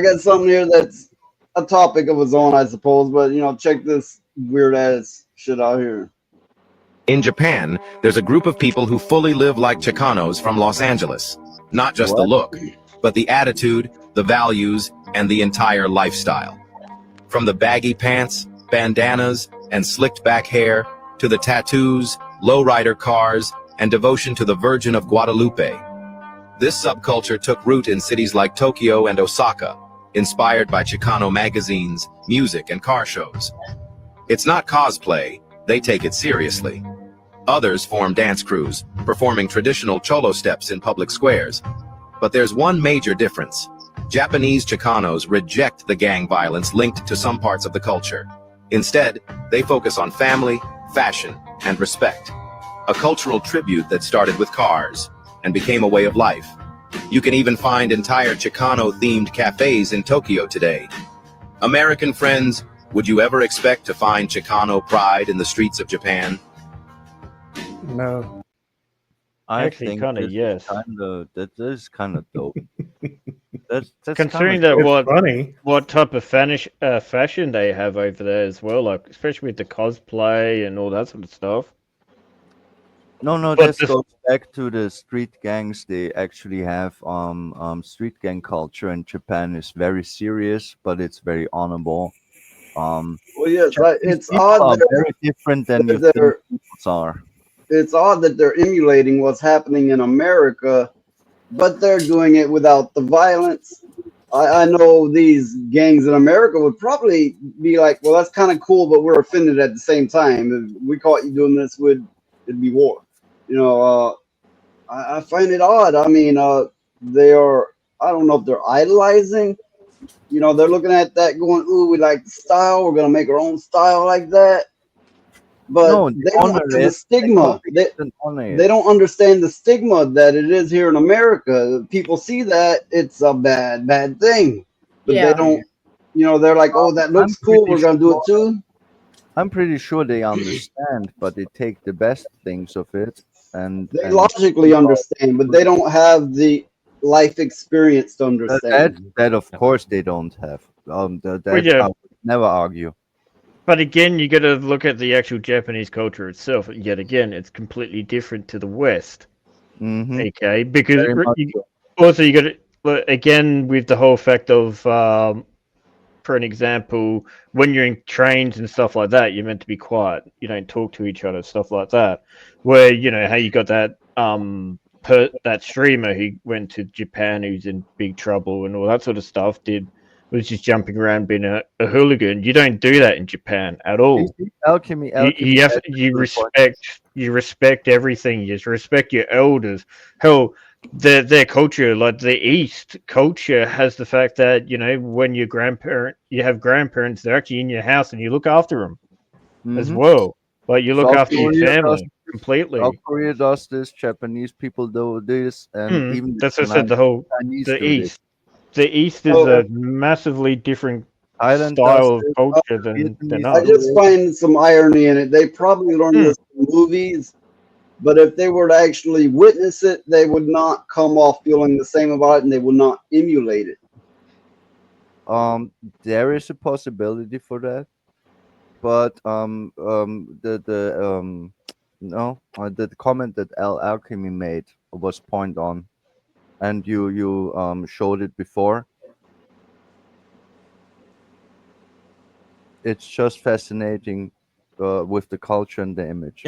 got something here that's a topic of its own, I suppose. But check this weird ass shit out here. In Japan, there's a group of people who fully live like Chicanos from Los Angeles. Not just the What? look, but the attitude, the values, and the entire lifestyle. From the baggy pants, bandanas, and slicked back hair, to the tattoos, lowrider cars, and devotion to the Virgin of Guadalupe. This subculture took root in cities like Tokyo and Osaka, inspired by Chicano magazines, music, and car shows. It's not cosplay, they take it seriously. Others form dance crews, performing traditional cholo steps in public squares. But there's one major difference. Japanese Chicanos reject the gang violence linked to some parts of the culture. Instead, they focus on family, fashion, and respect. A cultural tribute that started with cars and became a way of life. You can even find entire Chicano-themed cafes in Tokyo today. American friends, would you ever expect to find Chicano pride in the streets of Japan? No. I Actually, think kind of yes. that is kind of dope. That's Considering kinda that dope. It's funny. what type of fashion they have over there as well, like especially with the cosplay and all that sort of stuff. No, But this this- goes back to the street gangs. They actually have street gang culture in Japan is very serious, but it's very honorable. Well, yeah, it's People odd are that very different than you they're- think people are. it's odd that they're emulating what's happening in America, but they're doing it without the violence. I know these gangs in America would probably be like, well, that's kind of cool, but we're offended at the same time. If we caught you doing this, it'd be war. I find it odd. I mean, they are, I don't know if they're idolizing. They're looking at that going, ooh, we like the style. We're going to make our own style like that. But No, they don't honor understand the it. stigma. They don't understand the stigma that it is here in America. People see that it's a bad thing, but Yeah. they don't. They're like, oh, that looks I'm cool. pretty We're gonna do it too. I'm pretty sure they understand, but they take the best things of it They and logically understand, but they don't have the life experience to that understand. that of course they don't have. That yeah. I would never argue. But again, you got to look at the actual Japanese culture itself. Yet again, it's completely different to the West. Hmm. Okay, because Very much so. also you got to again with the whole fact of, for an example, when you're in trains and stuff like that, you're meant to be quiet. You don't talk to each other, stuff like that. Where how you got that that streamer who went to Japan who's in big trouble and all that sort of stuff was just jumping around being a hooligan. You don't do that in Japan at all. Alchemy. You respect everything. You just respect your elders. Hell, their culture, like the East culture, has the fact that when you have grandparents, they're actually in your house and you look after them as well. Like you look South after your Korea family completely. South Korea does this. Japanese people do this, and even That's what I said. The East. The East is a massively different Thailand style of does this. culture than I us. just find some irony in it. They probably learned this from movies, but if they were to actually witness it, they would not come off feeling the same about it, and they would not emulate it. There is a possibility for that, but the comment that Alchemy made was point on, and you showed it before. It's just fascinating with the culture and the image.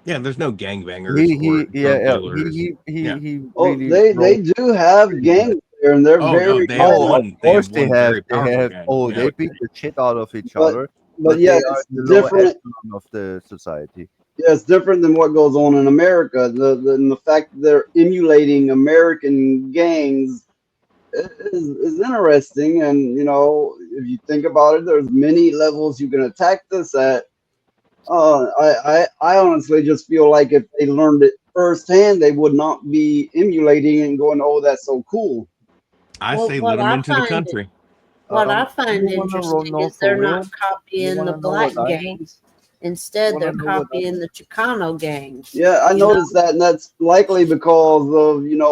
Yeah, there's no gangbangers or drug dealers. He Oh, really they do have gangs there, and they're very they have violent. one. Of course They have they one have. very They powerful have. gang. Oh, Yeah. they beat the shit out of each But- other. But yeah, they are it's the lower different. echelon of the society. Yeah, it's different than what goes on in America. The fact that they're emulating American gangs is interesting, and if you think about it, there's many levels you can attack this at. I honestly just feel like if they learned it firsthand, they would not be emulating and going, "Oh, that's so cool." I Well, say what let them I into the find country. What I find you wanna interesting know is they're for not real? copying wanna the know black what I gangs. Instead, wanna they're know what I copying the Chicano gangs. Yeah, I You know? noticed that, and that's likely because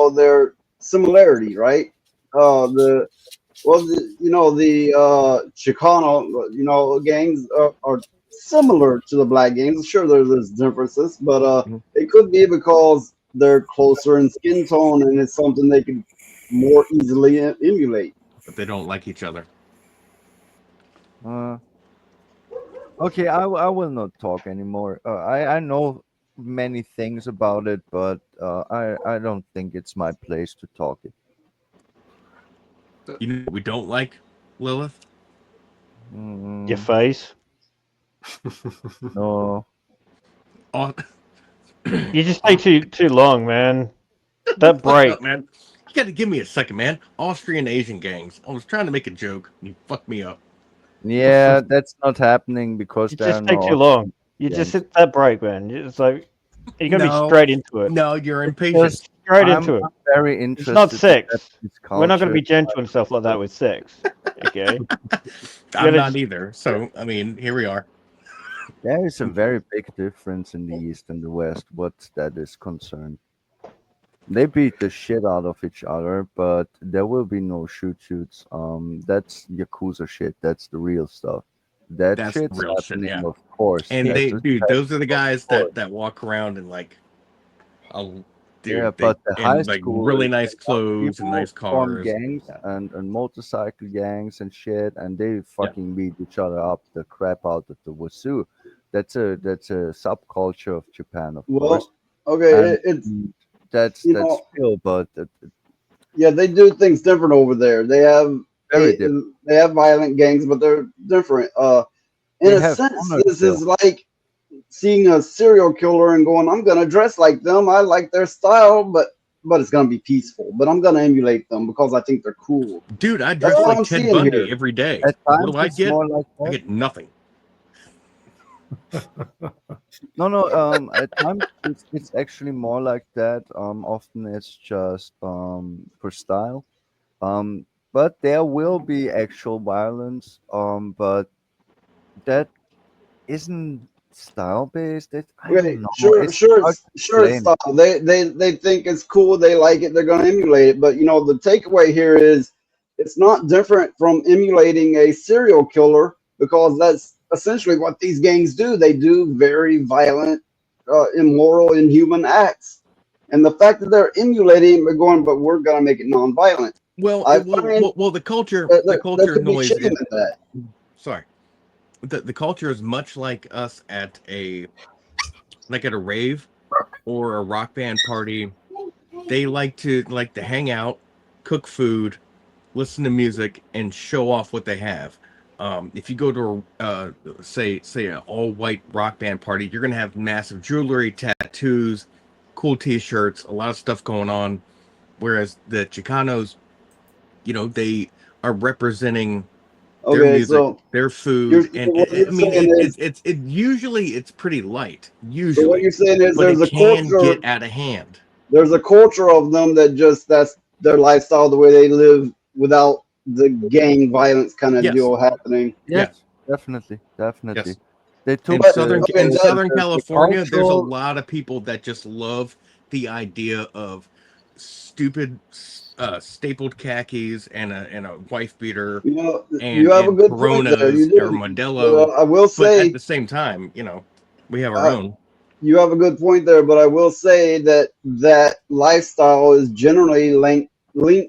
of their similarity, right? The Well, the Chicano, gangs are similar to the black gangs. Sure, there's differences, but Mhm. it could be because they're closer in skin tone, and it's something they can more easily emulate. But they don't like each other. Uh, okay, I will not talk anymore. I know many things about it, but I don't think it's my place to talk it. You know what we don't like, Lilith? Your Mm, face. no. Oh, You just take too long, man. the That fuck break. up, man. You got to give me a second, man. Austrian Asian gangs. I was trying to make a joke. And you fucked me up. Yeah, that's not happening because You there are just take no too long. Austrian You just gangs. hit that break, man. It's like you got to be No, straight into it. no, you're It's impatient. just Straight into it. I'm very It's not interested in sex. Japanese We're not going to culture. be gentle and stuff like that with sex. Okay. You I'm gotta not just either. So, I mean, here we are. There is a very big difference in the East and the West, what that is concerned. They beat the shit out of each other, but there will be no shoots. That's Yakuza shit. That's the real stuff. That That's the shit's real shit, happening, yeah. of course. And That's they, a dude, those are the guys sport. that walk around and like, oh, Yeah, dude, they but the high in like school, really the nice young clothes and people nice form cars. gangs Yeah, and motorcycle gangs and shit, and they yeah. fucking beat each other up the crap out of the wazoo. That's a subculture of Japan, of course, Well, okay, and it's you that's know, real, but yeah, they do things different over there. very different. They have violent gangs, but they're different. In They a have sense, honor this still. is like seeing a serial killer and going, "I'm gonna dress like them. I like their style, but it's gonna be peaceful. But I'm gonna emulate them because I think they're cool." Dude, I That's dress what like I'm Ted seeing Bundy here. every day. At What do times, I it's get? more like I that. get nothing. No, no. At times, it's actually more like that. Often it's just for style. Um, but there will be actual violence. But that isn't style based. I Okay, don't know. It's hard to sure it's explain. style. They think it's cool. They like it. They're gonna emulate it. But the takeaway here is it's not different from emulating a serial killer because that's essentially what these gangs do. They do very violent, immoral, inhuman acts. And the fact that they're emulating, they're going, but we're gonna make it non-violent. Well, I well, find well, the culture, that the there culture could be noise shame is in that. sorry. The culture is much like us at a like at a rave or a rock band party. They like to hang out, cook food, listen to music, and show off what they have. If you go to a say an all white rock band party, you're gonna have massive jewelry, tattoos, cool T-shirts, a lot of stuff going on. Whereas the Chicanos, they are representing their Okay, music, so their you're food, and what I you're mean saying is it usually it's pretty light, so what usually, you're saying is but it can get out of hand. there's a culture of them that just that's their lifestyle, the way they live without the gang violence kind of Yes, deal happening. yeah, Yes, definitely, definitely. yes. They In took But southern okay, in Southern the California, there's a cultural. lot of people that just love the idea of stupid stapled khakis and a wife beater you have a and good point there. You Coronas or do, but Modelo, I will but at say the same time, we have our uh, own. you have a good point there. But I will say that that lifestyle is generally linked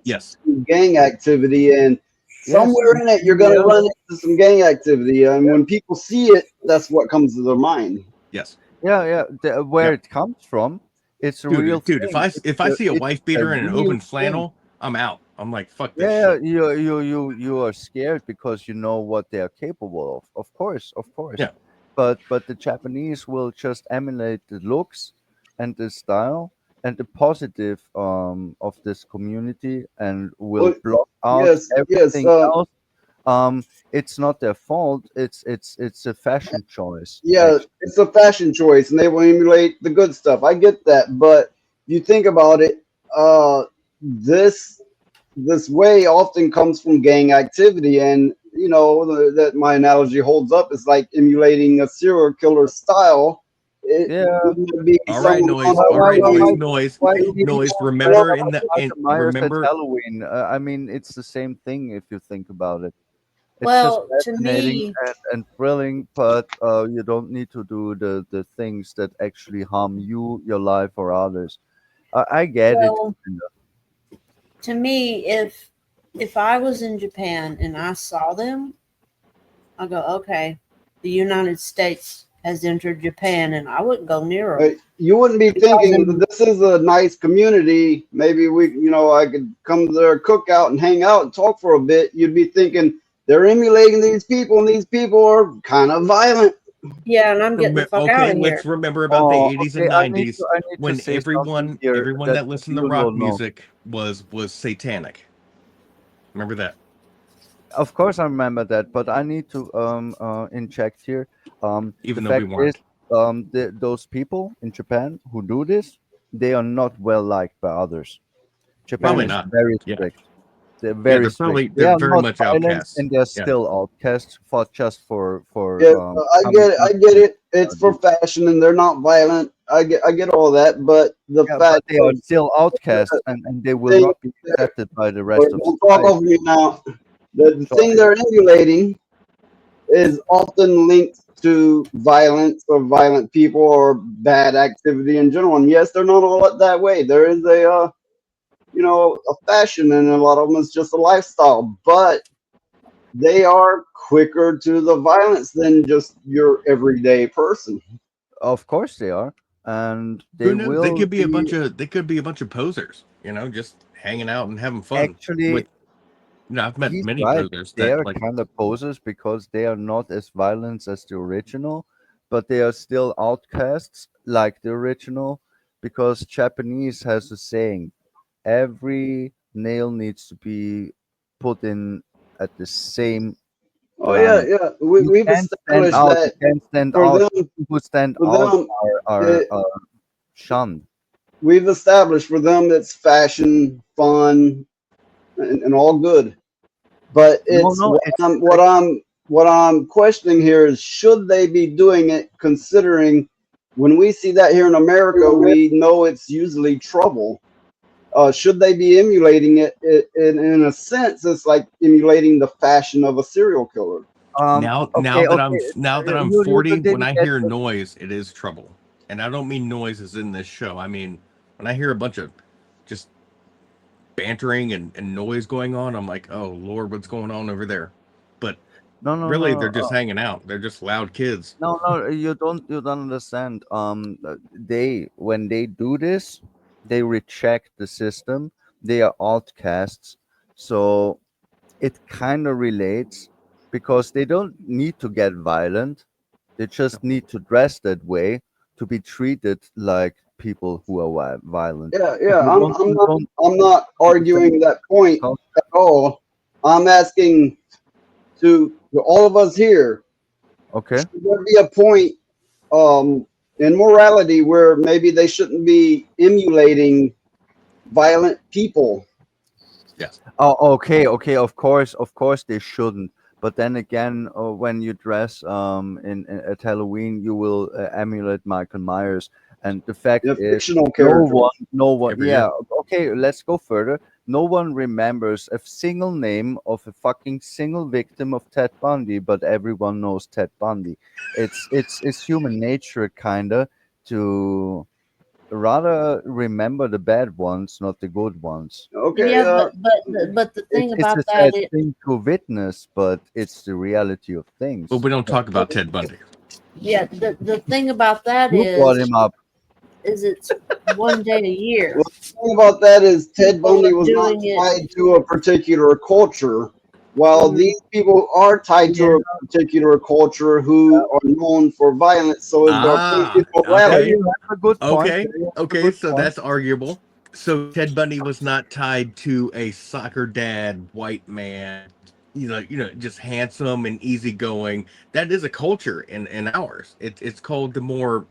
Yes, to gang activity, and Yes, somewhere in it you're going to yeah, run into some gang activity. And when people see it, that's what comes to their mind. yes. yeah. Where Yep. it comes from, it's a real Dude, if thing. I if I see a It's wife a beater and an real open thing. flannel, I'm out. I'm like, fuck this Yeah, shit. you are scared because you know what they are capable of. Of course. Yeah. But the Japanese will just emulate the looks and the style and the positive of this community and will Well, block out yes. everything else. It's not their fault. It's a fashion choice, Yeah, actually. it's a fashion choice, and they will emulate the good stuff. I get that, but if you think about it, this this way often comes from gang activity, and that my analogy holds up. It's like emulating a serial killer style. Yeah. Wouldn't be All right, someone noise. on All right, overseas? Why You people noise. dress Remember up in as the Michael Myers at remember. Halloween? I mean, it's the same thing if you think about it. It's just Well, to fascinating me, and thrilling, but you don't need to do the things that actually harm you, your life, or others. I get it. well, to me, if I was in Japan and I saw them, I go, okay, the United States has entered Japan, and I wouldn't go near them You wouldn't be because thinking that this is a nice community. Maybe I could come to their cookout and hang out and talk for a bit. You'd be thinking they're emulating these people, and these people are kind of violent. yeah, and I'm getting the fuck out Okay, of let's here. remember about the Oh, 80s and okay. 90s I need to when say something here everyone that that listened to you rock don't know. music was satanic. Remember that. Of course, I remember that, but I need to inject here. The Even though we fact is, weren't. those people in Japan who do this, they are not well liked by others. Japan Probably is not. very Yeah. strict. They're Yeah, very strict. They they're are very not much violent, outcasts. and they're Yeah. still outcasts for just for Yeah, I coming get it. I up get with it. It's for fashion, and they're not violent. I get all that, but the yeah, but fact they are of still outcasts, the and they will thing, not be accepted by the or rest of don't talk society. over me now. The Go thing ahead. they're emulating is often linked to violence or violent people or bad activity in general. And yes, they're not all that way. There is a fashion, and a lot of them is just a lifestyle. But they are quicker to the violence than just your everyday person. Of course they are, and Who they knows? They will could be a be bunch of posers, just hanging out and having fun with actually. I've met He's many right. posers They that are like kind of posers because they are not as violent as the original, but they are still outcasts like the original because Japanese has a saying, every nail needs to be put in at the same Oh yeah, length. yeah. We've established You that can't stand for out. them. People who stand For out them, it, are shunned. we've established for them it's fashion, fun, and all good. But No, it's no, what it's I'm what I'm what I'm questioning here is should they be doing it considering when we see that here in America, we know it's usually trouble. Should they be emulating it? In a sense, it's like emulating the fashion of a serial killer. okay, okay. now that I'm You 40, when didn't I get hear the noise, it is trouble. And I don't mean noises in this show. I mean when I hear a bunch of just bantering and noise going on, I'm like, oh Lord, what's going on over there? But no, no, really no. they're just hanging out. They're just loud kids. No, no, you don't understand. They when they do this, they reject the system. They are outcasts, so it kind of relates because they don't need to get violent. They just need to dress that way to be treated like people who are violent. Yeah, But yeah. you don't I'm not understand arguing that point how. at all. I'm asking to all of us here, Okay. should there be a point in morality where maybe they shouldn't be emulating violent people? Yes. Oh, okay, okay. Of course, they shouldn't. But then again, when you dress at Halloween, you will emulate Michael Myers. And the fact You know, is, fictional characters. no one. Every Yeah, year. okay. Let's go further. No one remembers a single name of a fucking single victim of Ted Bundy, but everyone knows Ted Bundy. It's human nature, kinda, to rather remember the bad ones, not the good ones. Okay, Yeah, but the thing It's a about sad that is, thing to witness, but it's the reality of But things. we don't talk about Ted Bundy. yeah, the thing about that You brought him up. is it's one day a year. well, the thing about that is Ted People Bundy are was not doing it. tied to a particular culture, while Mhm. these people are tied Yeah, to a particular culture who are known for violence. So is there a point Ah, in yeah, morality? okay. you have a good point. Okay. Yeah, you have a Okay, good so point. that's arguable. So Ted Bundy was not tied to a soccer dad, white man, just handsome and easygoing. That is a culture in ours. It's called the more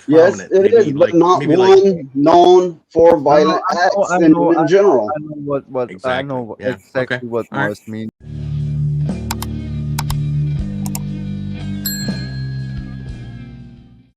Yes, prominent, it is, but not maybe like one known for No, no, violent acts in general. I know what exactly. Yeah. Okay. exactly what All right. noise means.